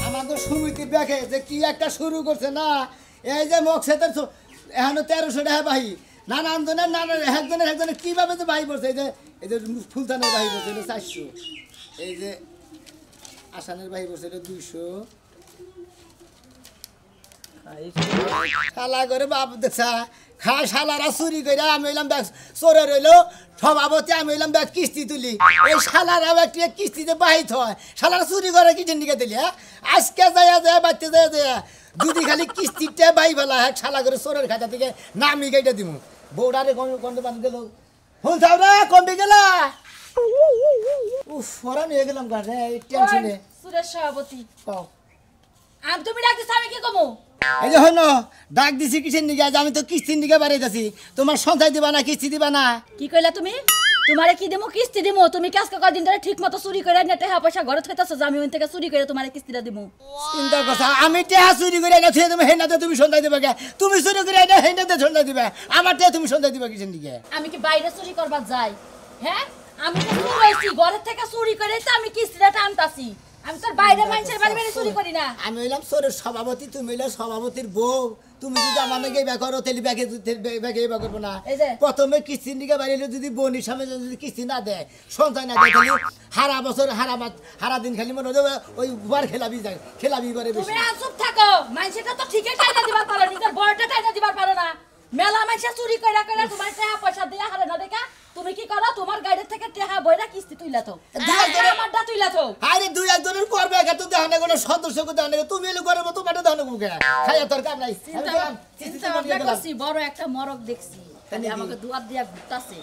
আমাদের সমিতি দেখে যে কি একটা শুরু করছে না, এই যে মকসেদের এখনো 1300 টাকা ভাই, নানান জনের নানান একজনের কিভাবে যে ভাই বলছে, এই যে ফুলতানের ভাই বলছে 400, এই যে আসানের ভাই বলছে 200, শালা করে বাপ দেখছা খা শালারা চুরি করে আমি হইলাম ব্যাগ চোরে রইলো সভাপতি, আমি হইলাম ব্যাগ কিস্তি তুলি, এই শালারা একটা কিস্তিতে বাহিত হয়, শালারা চুরি করে কি টেন্ডিকে দিলি। হ্যাঁ আজকে যায় বাচ্চা যায় যদি খালি কিস্তিটা বাই ফেলা হ্যাঁ শালা করে চোরের খাতা থেকে নামি গাইটা দিব বৌডারে কন্টে বান্ধ গেল ফুল থাও রে কমবি গেলা উফ ফরা নিয়ে গেলাম গাছে টেনশনে। সুরেশ সভাপতি আমি তুমি ডাকতেছ আমি কি কমু? এই যে হইনো ডাক দিছি কিসের নিকে, আজ আমি তো কিস্তির নিকে বাড়াইতেছি, তোমার সঞ্চয় দিবা না কিস্তি দিবা না? কি কইলা তুমি? তোমারে কি দিমু কিস্তি দিমু? তুমি কি আজকে কদিন ধরে ঠিক মতো চুরি করে না টাকা পয়সা ঘরে থইতাছো যে আমি ওই থেকে চুরি করে তোমারে কিস্তিটা দিমু? চিন্তা করছ আমি টাকা চুরি করে না থুয়ে তুমি হেনাতে তুমি সঞ্চয় দিবা কে? তুমি চুরি করে না হেনাতে সঞ্চয় দিবা, আমার টাকা তুমি সঞ্চয় দিবা কিসের নিকে? আমি কি বাইরে চুরি করবার যাই? হ্যাঁ আমি তো চুরি হইছি ঘরে থেকে চুরি করে তো আমি কিস্তিটা টানতাছি, আমি তোর বাইরে মানুষের বাড়ি চুরি করি না। আমি হইলাম চোরের সভাপতি, তুমি হইলে সভাপতির বউ, তুমি যদি আমার নাকি ব্যাগ করো তাহলে ব্যাগে এবার করবো না। প্রথমে কিস্তির দিকে বাড়িলে যদি বোনের সামনে যদি কিস্তি না দেয় সঞ্চয় না দেয় তাহলে হারা বছর হারা দিন খালি মনে হবে ওই বার খেলাবি করে বেশি। তুমি চুপ থাকো, মানুষটা তো ঠিকই টাইনা দিবার পারো, নিজের বড়টা টাইনা দিবার পারো না। মেলা মানুষে চুরি কইরা কইরা তোমার টাকা পয়সা দিয়া হারে না দেখা তুমি কি করো? তোমার গাড়ি থেকে টাকা বইরা কিস্তি তুইলা তো আমারটা তুইলা তো। আরে দুই একজনের করবে তো দেখা না কোনো সদস্যকে দেখা না, তুমি এলো করে মতো কাটে দেখা না খাইয়া তোর কাম নাই। বড় একটা মরক দেখছি আমাকে দুয়ার দিয়া ঘুরতাছে,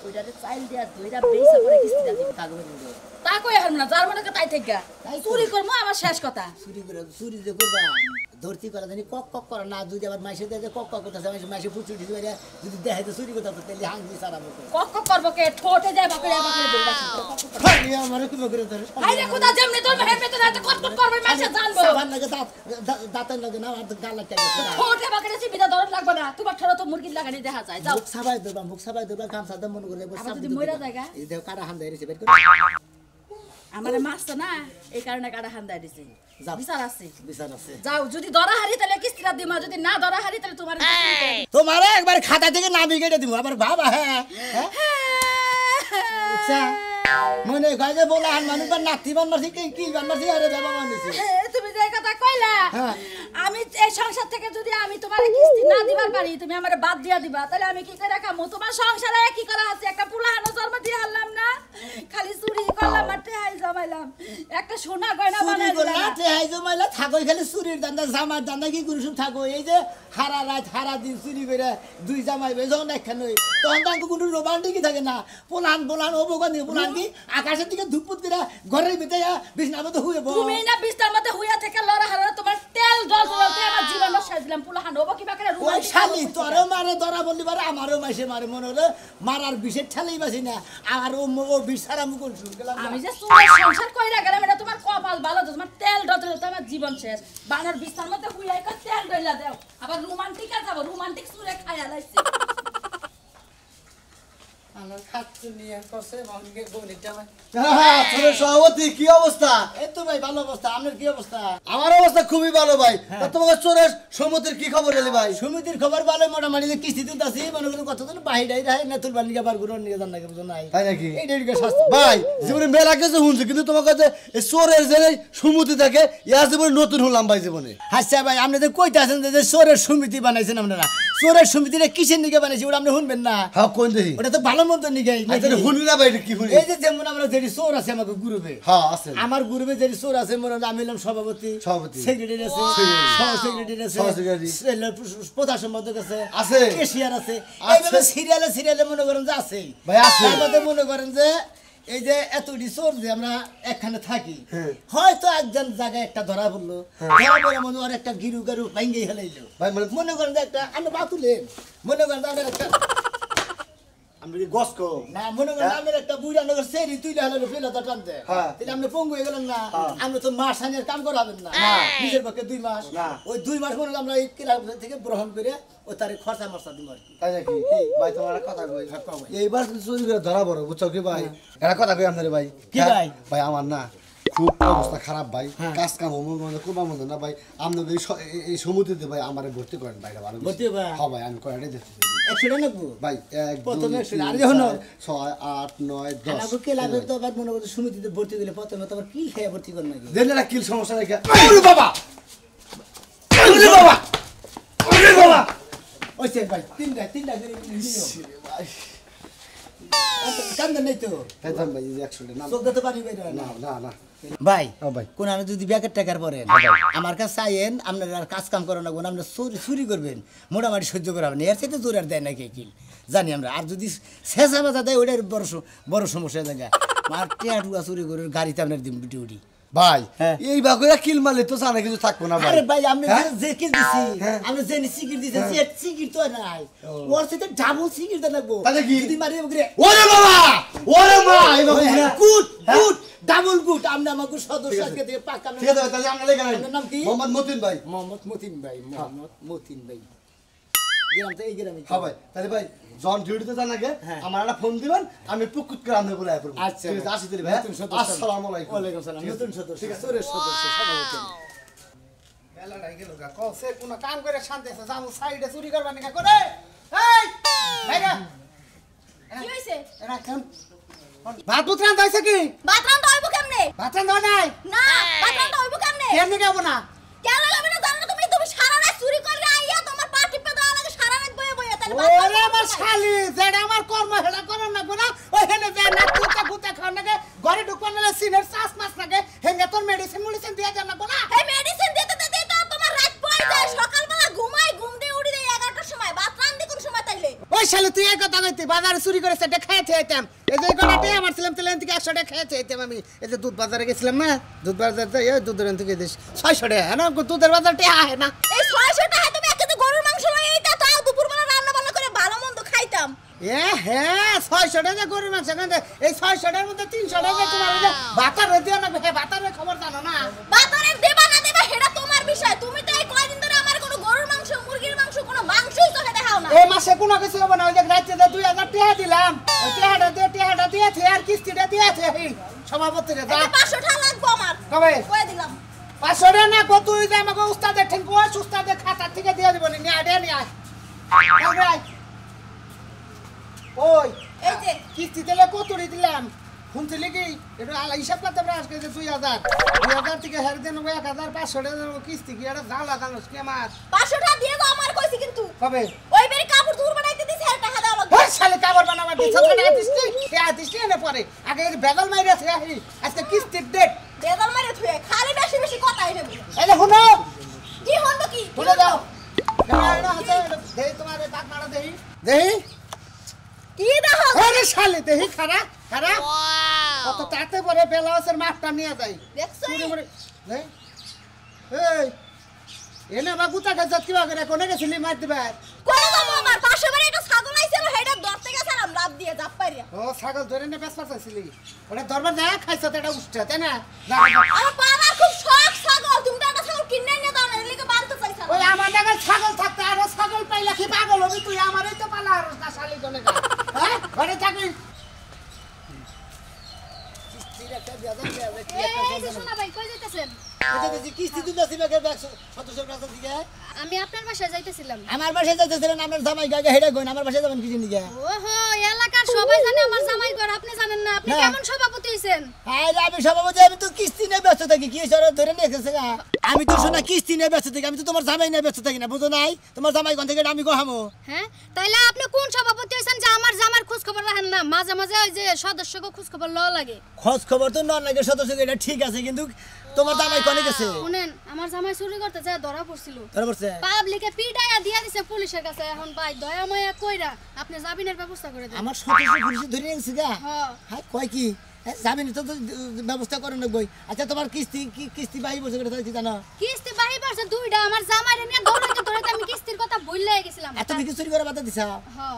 ওইটাতে চাইল দিয়া দুইটা বেইসা করে কিস্তিটা দিবে তা কই হারম না, যার মনে তাই থেকে চুরি করবো আমার শেষ কথা। চুরি যে করবা ধরতি করা জানি কক করা না, যদি আবার মাইসে দেয় কক করতেছে মাইসে ফুচুর দিতে পারে, যদি দেখে তো চুরি করতে তাহলে হাঙ্গি সারাবো কক করবো কে ঠোঁটে যায় বাকড়ে বাকড়ে বলবাছি আমার কি বকরে তোর আইরে খোদা যেমনি তোর মেহের ভেতরে এত কট করবে মাইসে জানবো সাবান লাগে দাঁতের লাগে না আর গাল লাগতে ঠোঁটে বাকড়ে চিবিদা দরদ লাগবে না, তোমার ঠোঁট তো মুরগি লাগানি দেখা যায়। যাও মুখ সাবাই দেবা কাম সাদা মন করে বসে যদি মইরা জায়গা এই দেখ কাটা হান দেয় বের করে আমারে মাছটা না এই কারণে কাটা হান দেয় দিছে। বিচার আছে যাও, যদি ধরা হারি তাহলে কিস্তিটা দিমা, যদি না ধরা হারি তাহলে তোমার একবার খাতা থেকে নামি কেটে দিব আবার বাবা। হ্যাঁ মনে কয় যে বলা হান মানুষ নাতি বান মারছি কি বান মারছি আরে বাবা মারছি। তুমি যে কথা কইলা আমি এই সংসার থেকে যদি আমি তোমার কিস্তি না দিবার পারি তুমি আমারে বাদ দিয়া দিবা, তাহলে আমি কি করে খামু? তোমার সংসারে কি করা আছে? একটা পুলাহানো জন্ম দিয়ে হারলাম না, খালি চুরি করলাম আর টেহাই জমাইলাম, একটা সোনা গয়না বানাই দিলাম টেহাই জমাইলা থাকো খালি চুরির দান্দা জামার দান্দা কি করুম থাকো, এই যে হারা রাত হারা দিন চুরি করে দুই জামাই যখন একখান তখন তো কোনো রোমান্টিকই থাকে না, পোলান অবগান পোলান কি আকাশের দিকে ধুপুত করে ঘরের ভিতরে বিছনার মধ্যে হুয়ে তুমি না বিছনার মধ্যে হুইয়া থেকে লড়া হারা তোমার তেল জল জলতে আমার জীবন নষ্ট করে দিলাম। পোলাহান হবো কি বাকরে ওই শালি তোরও মারে ধরা বললি পারে আমারও মাসে মারে মনে হলো মারার বিষের ঠেলেই বাসি না আর ও বিষ ছাড়া মুখ গেলাম। আমি যে সুন্দর সংসার কইরা গেলাম এটা তোমার কপাল ভালো, তোমার তেল ডলতে আমার জীবন শেষ। বানার বিছনার মধ্যে হুইয়া একটা তেল ডইলা দাও, আবার রোমান্টিক আর যাব রোমান্টিক সুরে খায়া লাইছি। আমার খাচ্ছু নিয়ে কসে ভাঙ্গে গনিটা ভাই। হ্যাঁ সভাপতি কি অবস্থা? এই তো ভাই ভালো অবস্থা, আপনার কি অবস্থা? আমার অবস্থা খুবই ভালো ভাই। তোমাকে চোরের সমিতির কি খবর এলি ভাই? সমিতির খবর ভালো, মোটামুটি যে কিস্তি তুলতাছি মনে করেন কতজন বাহিরাই রায় না তুলবার নিয়ে বার ঘুরে নিয়ে যান না কেউ নাই তাই নাকি? এই ডেডিকে শাস্তি ভাই জীবনে মেলা কিছু শুনছি কিন্তু তোমার কাছে এই চোরের যে সমিতি থাকে ইয়া জীবনে নতুন হলাম ভাই জীবনে। আচ্ছা ভাই আপনি তো কইতে আছেন যে চোরের সমিতি বানাইছেন আপনারা, চোরের সমিতিটা কিসের নিকে বানাইছি ওটা আপনি শুনবেন না? হ্যাঁ কোন দেখি ওটা তো ভালো মন্দ নিকে শুনবি না ভাই কি শুনি? এই যে যেমন আমরা যে চোর আছে আমাকে গ্রুপে, হ্যাঁ আছে আমার গ্রুপে যে চোর আছে মনে হয় আমি হলাম সভাপতি সেক্রেটারি আছে সহ সেক্রেটারি আছে প্রধান সম্পাদক আছে কেশিয়ার আছে, এইভাবে সিরিয়ালে মনে করেন যে আছে ভাই আছে। মনে করেন যে এই যে এতটি চোর যে আমরা একখানে থাকি হয়তো একজন জায়গায় একটা ধরা পড়লো, ধরা পড়ে মনে হয় একটা গিরু গারু ভাঙ্গেই হেলাইলো ভাই, মনে করেন যে একটা আমরা বাতুলেন মনে করেন যে আমরা একটা আমি কি গস্কো না মনে করেন আমরা একটা বুড়া নগর সেরি তুই হলো ফেলা তো টানতে তাহলে আমরা পঙ্গু হয়ে গেলাম না, আমরা তো মাস আনের কাম করাবেন না নিজের পক্ষে 2 মাস, ওই 2 মাস মনে আমরা এই ক্লাব থেকে গ্রহণ করে ও তারে খরচা মরচা দিব আর কি। তাই নাকি? ভাই তোমার কথা কই এইবার চুরি করে ধরা বড় বুঝছো কি ভাই? একটা কথা কই আপনারে ভাই। কি ভাই? ভাই আমার না খুব অবস্থা খারাপ ভাই, কাজ কাম মানে করবার মতো না ভাই। আপনি এই সমুদ্রে ভাই আমারে ভর্তি করেন ভাই, ভালো ভর্তি ভাই? হ্যাঁ ভাই, আমি করাটাই দেখতে 100 টাকা লাগবো ভাই। 1 প্রথমে 2 100 3 আর যখন 6 8 9 10 আমাকে কে লাগবে তো আবার মনে করতে সমিতিতে ভর্তি দিলে প্রথমে তো আবার কি খেয়ে ভর্তি কর নাকি? দেন না কিল সমস্যা রেখে। ওরে বাবা, ওরে বাবা, ওরে বাবা, ওইছে ভাই তিনটা করে নিও ভাই কান্দন নাই তো এই দেন ভাই 100 টাকা। চোখ দিতে পারি ভাই না না না ভাই ও ভাই, কোন আনে যদি ব্যাগের টাকার পরেন আমার কাছে চাইেন, আপনারা আর কাজ কাম করেন না, কোন আপনারা চুরি করবেন মোটামুটি সহ্য করা হবে না, এর চাইতে জোর আর দেয় না কে কিল জানি আমরা। আর যদি শেষা বাজা দেয় ওইটার বড় সমস্যা জায়গা আর টেয়াটুয়া চুরি করে গাড়িতে আপনার দিন ডিউটি ভাই হ্যাঁ। এই বাগুরা কিল মারলে তো জানা কিছু থাকবো না ভাই। আরে ভাই আমি হ্যাঁ? যে কিল দিছি হ্যাঁ। আমরা যে সিকির দিছি সে সিকির তো নাই ওর সাথে ডাবল সিকির দেন লাগবো তাহলে কি? যদি মারি ওরে ওরে বাবা, ওরে মা, এই Bogura good good double good আমরা আমাকে সদস্য আজকে থেকে পাকা ঠিক আছে ভাই, তাহলে আমরা লেখা নাই। আপনার নাম কি? মোহাম্মদ মতিন ভাই। মোহাম্মদ মতিন ভাই, মোহাম্মদ মতিন ভাই গ্রাম তো এই গ্রামে। হ্যাঁ ভাই, তাহলে ভাই জন ডিউটিতে যান আগে, হ্যাঁ। আমার একটা ফোন দিবেন, আমি পুকুত করে আপনি বলে আইব। আচ্ছা ঠিক আছে, আসি তাহলে ভাই। নতুন সদস্য। আসসালামু আলাইকুম। ওয়ালাইকুম সালাম নতুন সদস্য সুরেশ সদস্য সভাপতি বেলাটাই গেল গা কসে কোনো কাম করে শান্তি আছে যাবো সাইডে চুরি করবা নাকি করে এই ভাইরা কি হইছে? এরা কেন ভাত পুত্রান দাইছে কি ভাত রান্না হইব কেমনে? ভাত রান দাও নাই না, ভাত রান্না হইব কেমনে? কেন গাবো না কেন লাগবে না জানো না তুমি সারা রাত চুরি করে আইয়া তোমার পা টিপে দেওয়া লাগে সারা রাত বয়ে বয়ে তাহলে ভাত রান্না ওরে আমার কোথায়? শালি যেটা আমার কর্ম হেলা করো না গো না ওই হেনে যা না কুতে কুতে খাও নাকি ঘরে ঢুকবার না সিনের শ্বাস মাস নাকি হেঙ্গে তোর মেডিসিন দিয়া জানা গো না এই মেডিসিন দিতে দিতে তো তোমার রাত পড়ে যায় সকালবেলা ঘুম দিয়ে উঠে যায় 11টার সময় ভাত রান্না কোন সময় তাইলে ওই শালি তুই এই কথা কইতি বাজারে চুরি করে সেটা খেয়েছে আইতাম এই যে গলাতে আমার ছিলাম তেলেন থেকে 100 টাকা খেয়েছে আইতাম আমি এই যে দুধ বাজারে গেছিলাম না দুধ বাজারে এই দুধের থেকে দিস 600 টাকা হ্যাঁ না দুধের বাজারটা আহে না এই 600 টাকা তুমি একটা গরুর মাংস লয়ে এইটা তাও দুপুরবেলা রান্না বান্না করে ভালো মন্দ খাইতাম এ হ্যাঁ 600 টাকা গরুর মাংস কেন এই 600 টাকার মধ্যে 300 টাকা তোমার ওই যে বাতারে দিও না হে বাতারের খবর জানো না বাতারের দেবা না দেবা সেটা তোমার বিষয় তুমি তো এই কয়দিন ধরে আমার কোনো গরুর মাংস মুরগির মাংস কোনো মাংসই তো খেতে খাও না এই মাসে কোনো কিছু হবে না ওই যে রাতে 2000 টাকা দিলাম ওই টাকাটা দিয়ে আর কিস্তিটা দিয়েছে এই সভাপতিরে যা এটা 500 টাকা লাগবে আমার কবে কই দিলাম 500 টাকা না কত তুই যে আমাকে উস্তাদের ঠেন কো উস্তাদের খাতা থেকে দিয়ে দিব নি আডে নি আয় কালকে আয়। ওই এই যে কিস্তি দিলে কতরি দিলাম শুনছিলি কি এটা হিসাব করতে পারে আজকে যে 2000 থেকে হেরে দেন 1500 টাকা কিস্তি কি এটা জ্বালা জানোস কি আমার 500 টাকা দিয়ে দাও আমার কইছি কিন্তু কবে ওই বেরি কাপড় ধুর বানাইতে দিছি আর টাকা দাও লাগবে ওই শালে কাবার বানাবার দিছ টাকা দিছি এ দিছি না পরে আগে বেগল মাইরাছে আজকে কিস্তির ডেট বেদল মারে থুয়ে খালি বেশি কথা আইনে এই যে শুনো কি হলো কি শুনে যাও দেহি তোমার দাঁত মারা দেহি দেহি কি দেখো আরে শালে দেহি খারা খারা কত তাতে পরে বেলাওসের মাঠটা নিয়ে যাই দেখছো চুরি করে দেই এই এনে বাগুতা গাছ কি বাগরে কোনে গেছিলি মার দিবা কই যাবো আমার পাশে বাড়ি একটা ছাগল আইছিল হেডা ধরতে গেছিলাম লাভ দিয়ে জাপ পারিয়া ও ছাগল ধরে নে বেশ পাচ্ছিলি ওটা ধরবার না খাইছ তো এটা উষ্টা তাই না আমার বাবার খুব শখ ছাগল তুমি তো একটা ছাগল কিনে নিয়ে দাও না এলিকে বানতে চাইছ ওই আমার জায়গায় ছাগল থাকতে আরো ছাগল পাইলে কি পাগল হবি তুই আমারই তো পালা আর না শালি কোনে হ্যাঁ ঘরে থাকি এই যে শোনা ভাই কই যাইতেছেন? কিস্তি দিতেছি ব্যাগের ব্যাগ সদস্যের কাছে থেকে আমি আপনার বাসায় যাইতেছিলাম। আমার বাসায় যাইতেছিলেন আমার জামাই গাগে হেডে গইন আমার বাসায় যাবেন কিছু নিকে ওহো এলাকার সবাই জানে আমার জামাই ঘর আপনি জানেন না আপনি না। কেমন সভাপতি হইছেন? আরে আমি সভাপতি আমি তো কিস্তি নিয়ে ব্যস্ত থাকি কি সর ধরে নিয়ে এসেছে গা। আমি তো শোনা কিস্তি নিয়ে ব্যস্ত থাকি আমি তো তোমার জামাই নিয়ে ব্যস্ত থাকি না বুঝো নাই তোমার জামাই কোন থেকে আমি গোহামো হ্যাঁ তাইলে আপনি কোন সভাপতি হইছেন যে আমার জামার খোঁজ খবর রাখেন না মাঝে মাঝে ওই যে সদস্যকে খোঁজ খবর লওয়া লাগে? খোঁজ খবর তো নন লাগে সদস্য এটা ঠিক আছে কিন্তু তোমার জামাই কোনে গেছে শুনেন আমার জামাই চুরি করতে যায় ধরা পড়ছিল ধরে পড়ছে পাবলিকে পিটাইয়া দিয়া দিছে পুলিশের কাছে এখন ভাই দয়া মায়া কইরা আপনি জামিনের ব্যবস্থা করে দেন। আমার সদস্য পুলিশ ধরে নিয়ে গেছে গা হ্যাঁ হ্যাঁ কয় কি জামিন তো ব্যবস্থা করেন না বই আচ্ছা তোমার কিস্তি বাহি বসে এটা কি জানো কিস্তি বাহি পড়ছে দুইটা আমার জামাইরে নিয়ে দৌড়াইতে দৌড়াইতে আমি কিস্তির কথা ভুললে গেছিলাম। এত বিক্রি চুরি করে বাধা দিছা হ্যাঁ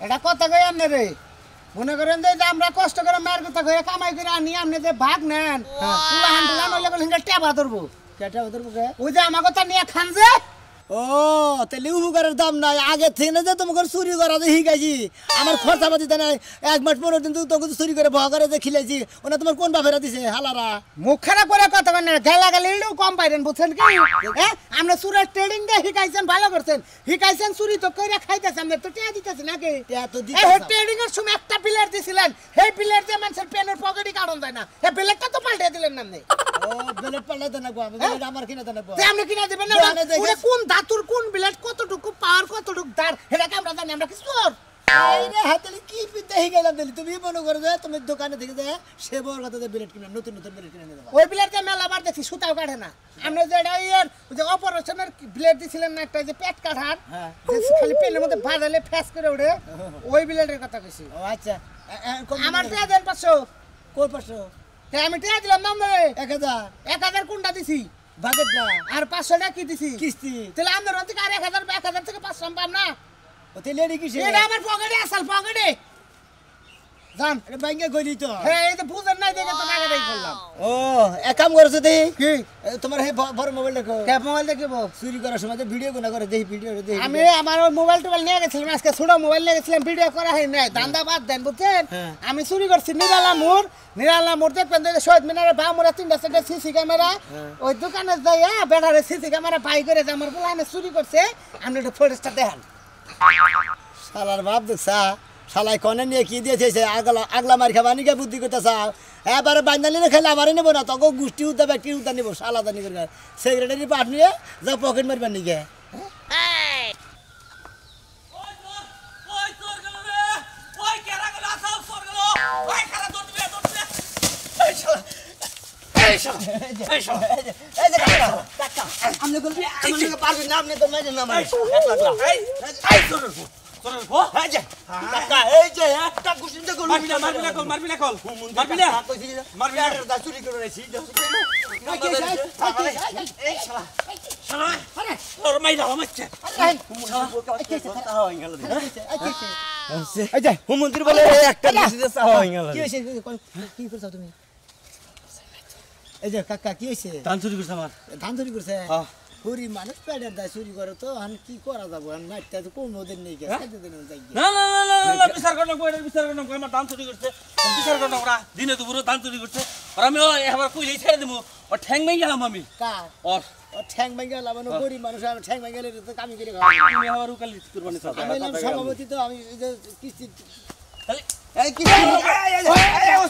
এটা কথা কই আমনে রে মনে করেন যে আমরা কষ্ট করে মার কথা কই কামাই করে আনি আমনে যে ভাগ নেন পুলা হান্ডলা নইলে বলেন টেবা ধরবো কেটা ধরবো কে ওই যে আমার কথা নিয়ে খান যে ও তাহলে উপকারের দাম নাই আগে থেকে না যে তোমাকে চুরি করা যে শিখাইছি আমার খরচা পাতি দেয় নাই 1 মাস 15 দিন তোকে চুরি করে ভয় করে যে খিলাইছি ওনা তোমার কোন বাপেরা দিছে হালারা মুখ খারাপ করে কথা কন না গালা গালিও কম পাইরেন বুঝছেন কি হ্যাঁ আমরা সুরের ট্রেডিং দে শিখাইছেন ভালো করছেন শিখাইছেন চুরি তো কইরা খাইতেছেন আমরা তো টিয়া দিতেছি নাকি টিয়া তো এই দিতেছ ট্রেডিং এর সময় একটা প্লেয়ার দিছিলেন সেই প্লেয়ার দিয়ে মানুষের পেনের পকেটই কাটন যায় না এই প্লেয়ারটা তো পাল্টে দিলেন না আপনি ও বেলেট পাল্লাই দেন না গো আমি আমার কিনা দেন না তে আপনি কিনা দিবেন না দোকানে দেখে- ওরে কোন ধাতুর কোন বিলেট কতটুকু পার কতটুকু দাঁড় এটা কি আমরা জানি আমরা কি চোর এই রে হাতলে কি পিতে শিখাইলাম দিলি তুমি মনে করে যে তুমি দোকানে থেকে যে সে বড় কথা যে বিলেট কিনা নতুন নতুন বিলেট কিনে নিয়ে দেবা ওই প্লেয়ারটা মেলা বার দেখছি সুতাও কাটে না আমরা যে এটা ইয়ের ওই যে অপারেশনের ব্লেড দিছিলেন না একটা যে পেট কাটার হ্যাঁ। যে খালি পেনের মধ্যে বাঁধালে ফ্যাস করে ওঠে ওই ব্লেডের কথা কইছি ও আচ্ছা আমার টিয়া দেন 500 কোন পাশো তাই আমি টিয়া দিলাম না রে 1000 1000 কোনটা দিছি বাজেট না আর 500 টাকা কি দিছি কিস্তি তাহলে আমরা রন্তিকে আর 1000 থেকে 500 পাম না ও তেলে এডি কিসে এটা আমার পকেটে আসল পকেটে জান এটা ব্যাংকে গলি তো হ্যাঁ এই তো বুঝেন নাই দেখে তো টাকাটাই করলাম ও এক কাম করছো দেই কি তোমার হে বড় মোবাইল দেখো ট্যাপ মোবাইল দেখিবো চুরি করার সময় ভিডিও গুনা করে দেই ভিডিও দেই আমি আমার ওই মোবাইল টোবাইল নিয়ে গেছিলাম আজকে ছোট মোবাইল নিয়ে গেছিলাম ভিডিও করা হয় নাই দান্দা বাদ দেন বুঝছেন হ্যাঁ। আমি চুরি করছি নিরালা মোড় দেখবেন যে শহীদ মিনারের বা মোড়া 3টা সিসি ক্যামেরা ওই দোকানে যাইয়া বেটারে সিসি ক্যামেরা বাই করে যে আমার বলানে চুরি করছে আপনি একটু ফোটেজটা দেখান শালার বাপ দেখছা শালাই কনে নিয়ে কি দিয়েছে আগলা মার খাবা নিকে বুদ্ধি করতে চাও এবারে বান্দালি না খেলে আমারই নেবো না তখন গোষ্ঠী উদ্যা ব্যক্তি উদ্যা নিবো সালাদা নিবে সেক্রেটারি পাঠ নিয়ে যা পকেট মারবার নিকে পারবেন না আপনি তো মেজেন না আমার চুরি করে রয়েছি হুমন্ত্রী বলে একটা কি করছো তুমি এই যে কাকা কি হয়েছে ধান চুরি করছে আমার ধান চুরি করছে পুরি মানুষ পেটের দায় চুরি করে তো আমি কি করা যাবো আমি মারতে তো কোন ওদের নেই গেছে না না না না না বিচার করনা কই বিচার করনা কই আমার ধান চুরি করছে বিচার করনা ওরা দিনে দুপুরে ধান চুরি করছে আর আমি এবার কইলেই ছেড়ে দেবো ও ঠ্যাং ভেঙে গেলাম আমি কার ওর ও ঠ্যাং ভেঙে গেলাম গরিব মানুষ আর ঠ্যাং ভেঙে গেলে তো কামি করে খাওয়া তুমি আবার উকালি কুরবানি চাও আমি হলাম সভাপতি তো আমি এই যে কিস্তি তাহলে এই কিস্তি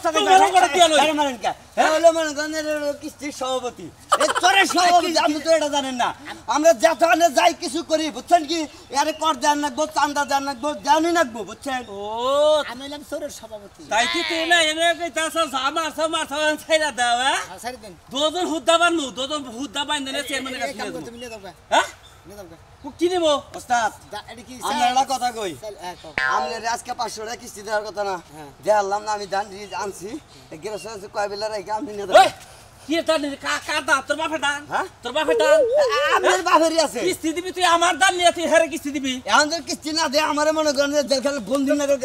তুমি মনে করে দিয়া লই হলো মনে করেন কিস্তির সভাপতি এই চোরের সভাপতি আপনি তো এটা জানেন না আমরা যেখানে যাই কিছু করি বুঝছেন কি আরে কর দেন না গো চান্দা দেন না গো জানি না গো বুঝছেন ও আমি হলাম চোরের সভাপতি তাই কি তুই না এনে কইতাছ আমার সামান ছাইরা দাও হ্যাঁ সারি দেন দুজন হুদ্দা বানু দুজন হুদ্দা বানলে চেয়ারম্যানের কাছে কাম নিয়ে করতে দেবো। তুমি নিয়ে দাও হ্যাঁ নিয়ে দাও কি নিব ওস্তাদ এটা কি আমি একটা কথা কই আমি আজকে 500 টাকা কিস্তি দেওয়ার কথা না দেখালাম না আমি ধান আনছি গেরো কয় বেলা রেখে আমি নিয়ে ওই কি দান কার দান তোর বাপের দান হ্যাঁ? তোর বাপের দান আপনার বাপেরই আছে কিস্তি দিবি তুই আমার দান নিয়ে তুই হেরে কিস্তি দিবি এখন যদি কিস্তি না দেয় আমার মনে করেন যে জেল খেলে বন্দি না করে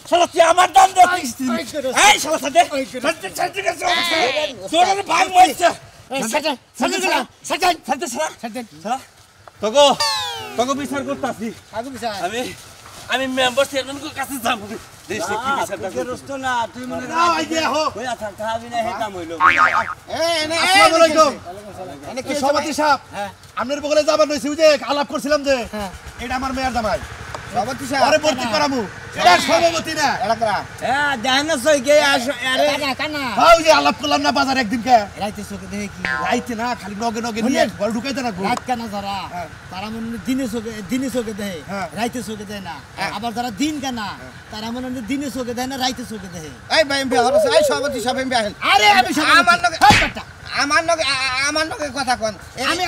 শালা তুই আমার দান দে কিস্তি দিবি এই শালা সাথে তোর ভাগ মইছে তোগো তোগো বিচার করতাছি আমি মেম্বার চেয়ারম্যানের কাছে যাব দেশে কি বিচারটা করতে না তুই মনে আই দিয়া হো হইয়া থাক খাবি না হেতাম হইলো আসসালামু আলাইকুম কি সভাপতি সাহেব আপনার বগলে যাবার নইছি ওই যে আলাপ করছিলাম যে এটা আমার মেয়ের জামাই সভাপতি পরে ভর্তি করামু এটা সভাপতি না হ্যাঁ দেখেন সই গে আরে হ্যাঁ ওই যে আলাপ করলাম না বাজার একদিন কে রাইতে চোখে দেখে কি রাইতে না খালি নগে নগে নিয়ে ঘর ঢুকাইতে না গো রাত কেনা যারা তারা মনে হয় দিনে চোখে দেয় হ্যাঁ। রাইতে চোখে দেয় না আবার যারা দিন কেনা তারা মনে হয় দিনে চোখে দেয় না রাইতে চোখে দেয় এই ভাই এমপি হরস এই সভাপতি সব এমপি আহেন আরে আমি সভাপতি। আমার লগে কথা কোন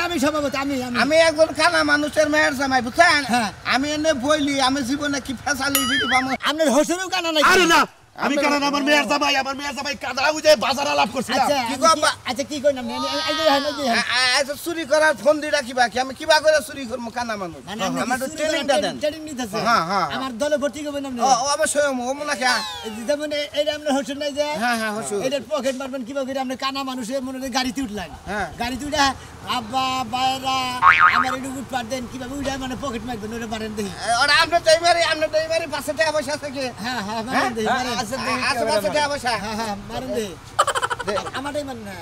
আমি সভাপতি আমি একজন খানা মানুষের মেয়ের জামাই বুঝছেন হ্যাঁ। আমি এনে বইলি আমি জীবনে কি ফেসালি দিতে পামু আপনার হোসেনও কানা নাই আরে না আমি কারণ আমার মেয়ের জামাই কাদা বুঝে বাজার আলাপ করছিলাম আচ্ছা কি গো আব্বা? আচ্ছা কি কই না আচ্ছা চুরি করার ফোন দি রাখিবা কি আমি কিবা করে চুরি করবো কানা মানুষ আমার তো ট্রেনিংটা দেন ট্রেনিং নিতেছে হ্যাঁ, হ্যাঁ। আমার দলে ভর্তি করবেন আপনি ও অবশ্যই ও মনে কে যেমন এইটা আপনার হোসেন নাই যে হ্যাঁ হ্যাঁ হসু এটার পকেট মারবেন কিভাবে করে আপনি কানা মানুষের মনে হয় গাড়িতে উঠলেন হ্যাঁ। গাড়িতে উঠা আব্বা বাইরা আমার একটু উঠপার দেন কিভাবে উঠে মানে পকেট মারবেন ওটা মারেন দেখি ওরা আমরা ড্রাইভারি পাশে টাকা পয়সা থেকে হ্যাঁ হ্যাঁ মারেন দেখি মারেন আছে পাশে টাকা পয়সা হ্যাঁ হ্যাঁ মারেন দেখি আমারটাই মান না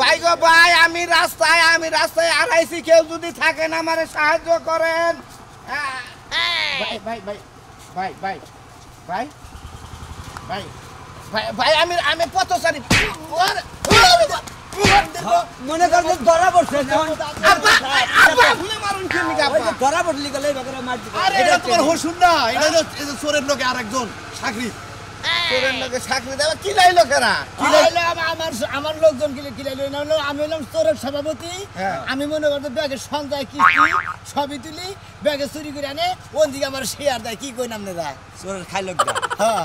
ভাই গো ভাই আমি রাস্তায় আড়াইছি কেউ যদি থাকেন আমারে সাহায্য করেন ভাই ভাই ভাই ভাই ভাই ভাই ভাই ভাই ভাই আমি পথচারী মনে কর যে ধরা পড়ছে আব্বা আপনি মারুন কি নিগা আব্বা ধরা পড়লি গেলে বাগরে মার দিবে আরে এটা তোমার হসুন না এটা হলো এই যে চোরের লোকে আরেকজন সাকরি তোরের লগে চাকরি দেবা কি লাইলো কেরা কিলাইলো আমার লোকজন কিলাইলো না হলো আমি হলাম তোরের সভাপতি হ্যাঁ। আমি মনে করতে ব্যাগের সঞ্চয় কিস্তি সবই তুলি ব্যাগে চুরি করে আনে ওন দিকে আমার শেয়ার দেয় কি কই নাম নেদা চোরের খাইলো হ্যাঁ